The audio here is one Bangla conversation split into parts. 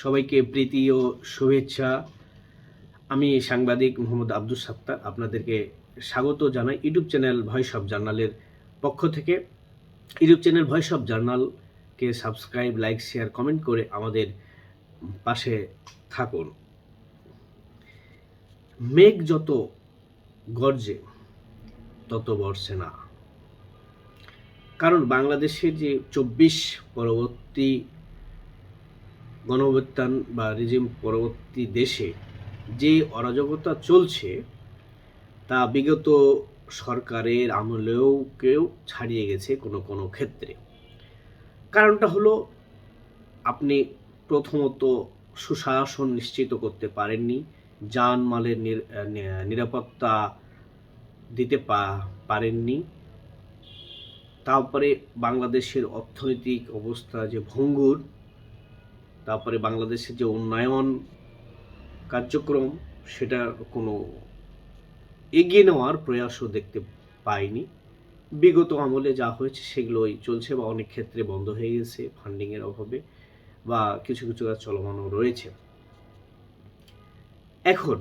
সবাইকে প্রীতি ও শুভেচ্ছা। আমি সাংবাদিক মোহাম্মদ আব্দুস সাত্তার আপনাদেরকে স্বাগত জানাই ইউটিউব চ্যানেল ভয়েস অফ জার্নালের পক্ষ থেকে। ইউটিউব চ্যানেল ভয়েস অফ জার্নালকে সাবস্ক্রাইব, লাইক, শেয়ার, কমেন্ট করে আমাদের পাশে থাকুন। মেঘ যত গর্জে তত বর্ষে না, কারণ বাংলাদেশের যে ২৪ পরবর্তী গণঅভ্যুত্থান বা রেজিম পরবর্তী দেশে যে অরাজকতা চলছে তা বিগত সরকারের আমলেও কেউ ছাড়িয়ে গেছে কোনো কোনো ক্ষেত্রে। কারণটা হলো, আপনি প্রথমত সুশাসন নিশ্চিত করতে পারেননি, জানমালের নিরাপত্তা দিতে পারেননি। তারপরে বাংলাদেশের অর্থনৈতিক অবস্থা যে ভঙ্গুর, তারপরে বাংলাদেশের যে উন্নয়ন কার্যক্রম সেটা কোনো এগিয়ে নেওয়ার প্রয়াসও দেখতে পাইনি। বিগত আমলে যা হয়েছে সেগুলোই চলছে বা অনেক ক্ষেত্রে বন্ধ হয়ে গেছে ফান্ডিংয়ের অভাবে, বা কিছু কিছু কাজ চলমানও রয়েছে। এখন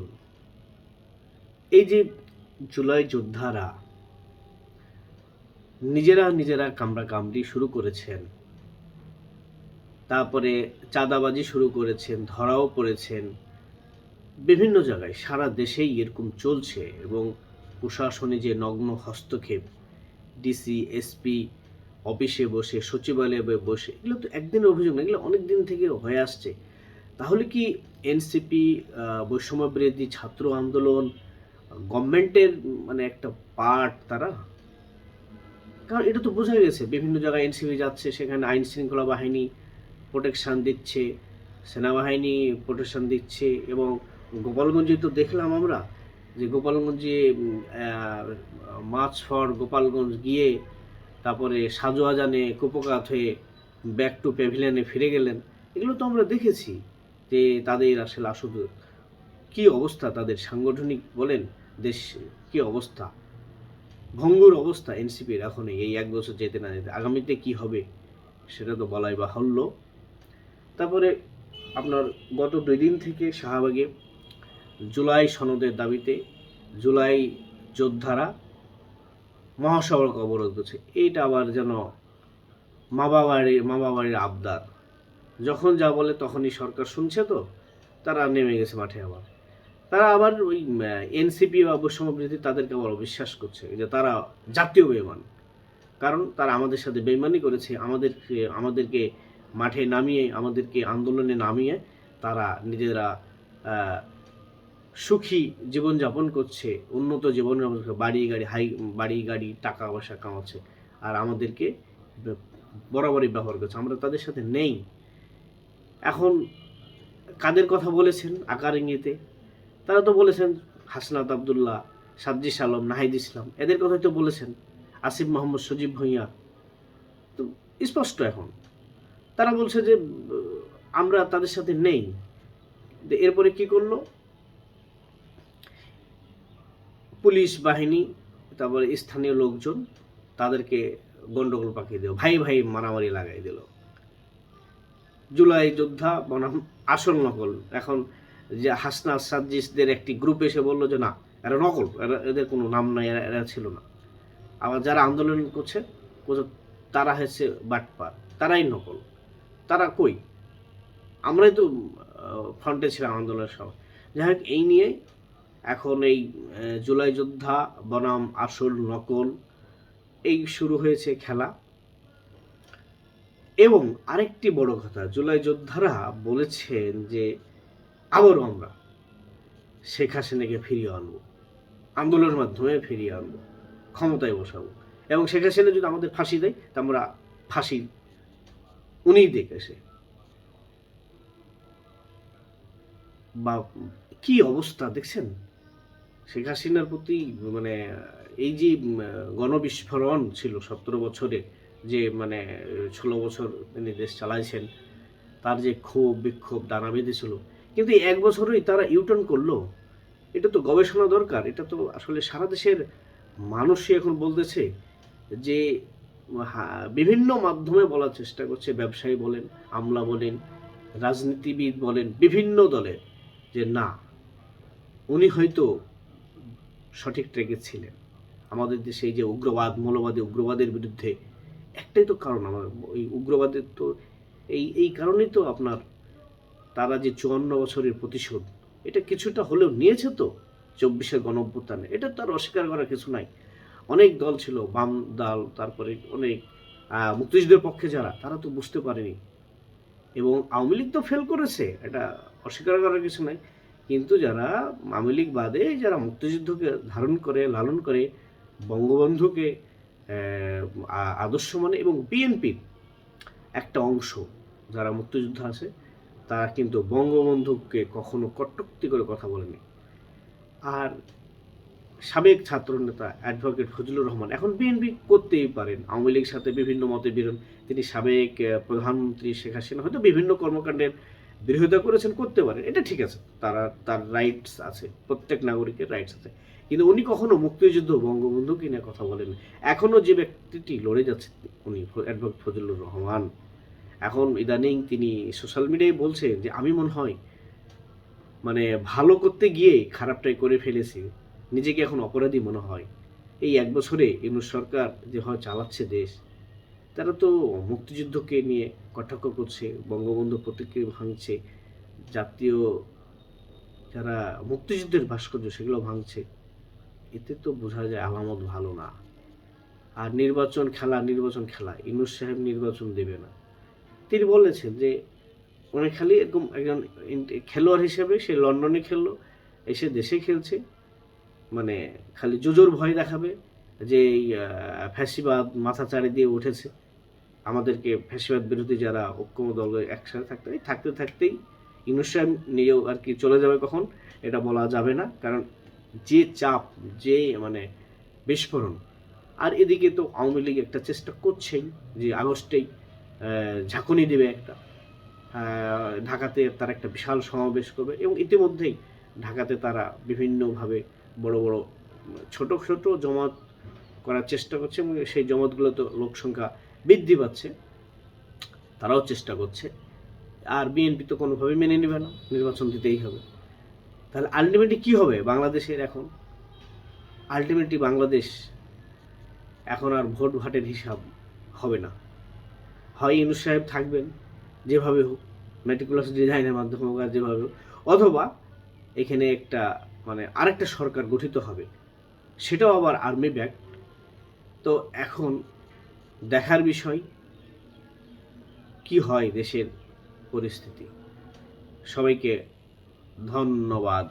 এই যে জুলাই যোদ্ধারা নিজেরা কামড়াকামড়ি শুরু করেছেন, তারপরে চাঁদাবাজি শুরু করেছেন, ধরাও পড়েছেন বিভিন্ন জায়গায়, সারা দেশেই এরকম চলছে। এবং প্রশাসনে যে নগ্ন হস্তক্ষেপ, ডিসি, এসপি অফিসে বসে, সচিবালয়ে বসে, এগুলো তো একদিনের অভিযোগ না, এগুলো অনেক দিন থেকে হয়ে আসছে। তাহলে কি এনসিপি, বৈষম্য বিরোধী ছাত্র আন্দোলন গভর্নমেন্টের মানে একটা পার্ট তারা? কারণ এটা তো বোঝা গেছে, বিভিন্ন জায়গায় এনসিপি যাচ্ছে, সেখানে আইন শৃঙ্খলা বাহিনী প্রোটেকশান দিচ্ছে, সেনাবাহিনী প্রোটেকশান দিচ্ছে। এবং গোপালগঞ্জে তো দেখলাম আমরা যে গোপালগঞ্জে মার্চ ফর গোপালগঞ্জ গিয়ে তারপরে সাজোয়াজানে কুপকাত হয়ে ব্যাক টু প্যাভিলিয়নে ফিরে গেলেন। এগুলো তো আমরা দেখেছি যে তাদের আসলে কী অবস্থা, তাদের সাংগঠনিক বলেন, দেশ কী অবস্থা, ভঙ্গুর অবস্থা এনসিপির এখন এই 1 বছর যেতে না যেতে। আগামীতে কি হবে সেটা তো বলাই বাহুল্য। তারপরে আপনার গত 2 দিন থেকে শাহবাগে জুলাই সনদের দাবিতে জুলাই যোদ্ধারা মহাসড়ক অবরোধ করছে। এইটা আবার যেন মা বাবাড়ির আবদার, যখন যা বলে তখনই সরকার শুনছে, তো তারা নেমে গেছে মাঠে। তারা আবার ওই এনসিপি বা বৈষম্য বিরোধী তাদেরকে আবার অবিশ্বাস করছে যে তারা জাতীয় বেঈমান। কারণ তারা আমাদের সাথে বেঈমানি করেছে, আমাদেরকে মাঠে নামিয়ে, আমাদেরকে আন্দোলনে নামিয়ে তারা নিজেরা সুখী জীবনযাপন করছে, উন্নত জীবনযাপন করছে, বাড়ি গাড়ি টাকা পয়সা কামাচ্ছে, আর আমাদেরকে বরাবরই ব্যবহার করছে, আমরা তাদের সাথে নেই। এখন কাদের কথা বলেছেন আকার ইঙ্গিতে? তারা তো বলেছেন হাসনাত আবদুল্লাহ, সাজ্জিস আলম, নাহিদ ইসলাম, এদের কথাই তো বলেছেন, আসিফ মোহাম্মদ, সজীব ভুঁইয়া। তো স্পষ্ট এখন তারা বলছে যে আমরা তাদের সাথে নেই। এরপরে কি করলো? পুলিশ বাহিনী, তারপরে স্থানীয় লোকজন তাদেরকে গন্ডগোল পাকিয়ে দিল, ভাই ভাই মারামারি লাগাই দিল। জুলাই যোদ্ধা বনাম আসল নকল। এখন যে হাসনা সাজ্জিসদের একটি গ্রুপ এসে বললো যে না, এরা নকল, এদের কোনো নাম নাই, এরা ছিল না। আবার যারা আন্দোলন করছে তারা হচ্ছে বাটপার, তারাই নকল। তারা কই? আমরাই তো ফ্রন্টে ছিলাম আন্দোলনের সময়। যাই হোক, এই নিয়ে এখন এই জুলাই যোদ্ধা বনাম আসল নকল এই শুরু হয়েছে খেলা। এবং আরেকটি বড় কথা, জুলাই যোদ্ধারা বলেছেন যে আবারও আমরা শেখ হাসিনাকে ফিরিয়ে আনবো, আন্দোলনের মাধ্যমে ফিরিয়ে আনবো, ক্ষমতায় বসাবো, এবং শেখ হাসিনা যদি আমাদের ফাঁসি দেয় তা আমরা ফাঁসি উনিই দেখেছে। বা কি অবস্থা দেখছেন শেখ হাসিনার প্রতি? মানে এই যে গণবিস্ফোরণ ছিল 17 বছরে, যে 16 বছর তিনি দেশ চালাইছেন, তার যে ক্ষোভ বিক্ষোভ দানা বেঁধেছিল, কিন্তু 1 বছরেই তারা ইউটার্ন করলো। এটা তো গবেষণা দরকার। এটা তো আসলে সারা দেশের মানুষই এখন বলতেছে যে বিভিন্ন মাধ্যমে বলার চেষ্টা করছে, ব্যবসায়ী বলেন, আমলা বলেন, রাজনীতিবিদ বলেন বিভিন্ন দলের, যে না, উনি হয়তো সঠিক ট্র্যাকে ছিলেন। আমাদের দেশে এই যে উগ্রবাদ, মৌলবাদী উগ্রবাদের বিরুদ্ধে একটাই তো কারণ, আমার ওই উগ্রবাদের তো এই কারণেই তো আপনার তারা যে 54 বছরের প্রতিশোধ, এটা কিছুটা হলেও নিয়েছে তো 24-এর গণঅভ্যুত্থানে। এটা তো আর অস্বীকার করার কিছু নাই। অনেক দল ছিল, বাম দল, তারপরে অনেক মুক্তিযুদ্ধের পক্ষে যারা, তারা তো বুঝতে পারেনি। এবং আওয়ামী লীগ তো ফেল করেছে, এটা অস্বীকার করার কিছু নাই। কিন্তু যারা আওয়ামী লীগ বাদে যারা মুক্তিযুদ্ধকে ধারণ করে, লালন করে, বঙ্গবন্ধুকে আদর্শ মানে, এবং বিএনপির একটা অংশ যারা মুক্তিযুদ্ধ আছে, তারা কিন্তু বঙ্গবন্ধুকে কখনো কটূক্তি করে কথা বলেনি। আর সাবেক ছাত্রনেতা অ্যাডভোকেট ফজলুর রহমান এখন বিএনপি করতেই পারেন, আওয়ামী লীগের সাথে বিভিন্ন মতে বিরোধ, তিনি সাবেক প্রধানমন্ত্রী শেখ হাসিনা হয়তো বিভিন্ন কর্মকাণ্ডের বিরোধিতা করেছেন, করতে পারেন, এটা ঠিক আছে, তার রাইটস আছে, প্রত্যেক নাগরিকের রাইটস আছে। কিন্তু উনি কখনো মুক্তিযুদ্ধ, বঙ্গবন্ধুকে নিয়ে কথা বলেন। এখনও যে ব্যক্তিটি লড়ে যাচ্ছে উনি অ্যাডভোকেট ফজলুর রহমান, এখন ইদানিং তিনি সোশ্যাল মিডিয়ায় বলছেন যে আমি মনে হয় মানে ভালো করতে গিয়ে খারাপটাই করে ফেলেছি, নিজেকে এখন অপরাধী মনে হয়। এই 1 বছরে ইউনূস সরকার যেভাবে চালাচ্ছে দেশ, তারা তো মুক্তিযুদ্ধকে নিয়ে কটাক্ষ করছে, বঙ্গবন্ধু প্রতীককে ভাঙছে, জাতীয় যারা মুক্তিযুদ্ধের ভাস্কর্য সেগুলো ভাঙছে। এতে তো বোঝা যায় আলামত ভালো না। আর নির্বাচন খেলা, ইউনূস সাহেব নির্বাচন দেবে না। তিনি বলেছেন যে মানে খালি এরকম একজন খেলোয়াড় হিসেবে সে লন্ডনে খেললো, এসে দেশে খেলছে, মানে খালি জোজোর ভয় দেখাবে যে এই ফ্যাসিবাদ মাথা চাড়ি দিয়ে উঠেছে, আমাদেরকে ফ্যাসিবাদ বিরোধী যারা ঐক্যম দল একসাথে থাকতেই ইউনূস সাহেব নিজেও আর কি চলে যাবে কখন, এটা বলা যাবে না, কারণ যে চাপ, যে মানে বিস্ফোরণ। আর এদিকে তো আওয়ামী লীগ একটা চেষ্টা করছেই যে আগস্টেই ঝাঁকুনি দেবে একটা, ঢাকাতে তারা একটা বিশাল সমাবেশ করবে, এবং ইতিমধ্যেই ঢাকাতে তারা বিভিন্নভাবে বড় বড় ছোট ছোট জমাত করার চেষ্টা করছে, এবং সেই জমাতগুলোতে লোক সংখ্যা বৃদ্ধি পাচ্ছে, তারাও চেষ্টা করছে। আর বিএনপি তো কোনোভাবেই মেনে নেবে না, নির্বাচন দিতেই হবে। তাহলে আলটিমেটলি কী হবে বাংলাদেশের এখন? আলটিমেটলি বাংলাদেশ এখন আর ভোট ভাটের হিসাব হবে না। হয় ইউনূস সাহেব থাকবেন যেভাবে হোক, মেটিকুলাস ডিজাইনের মাধ্যমে হোক, আর যেভাবে হোক, অথবা এখানে একটা মানে আরেকটা সরকার গঠিত হবে, সেটাও আবার আর্মি ব্যাক। তো এখন দেখার বিষয় কি হয় দেশের পরিস্থিতি। সবাইকে ধন্যবাদ।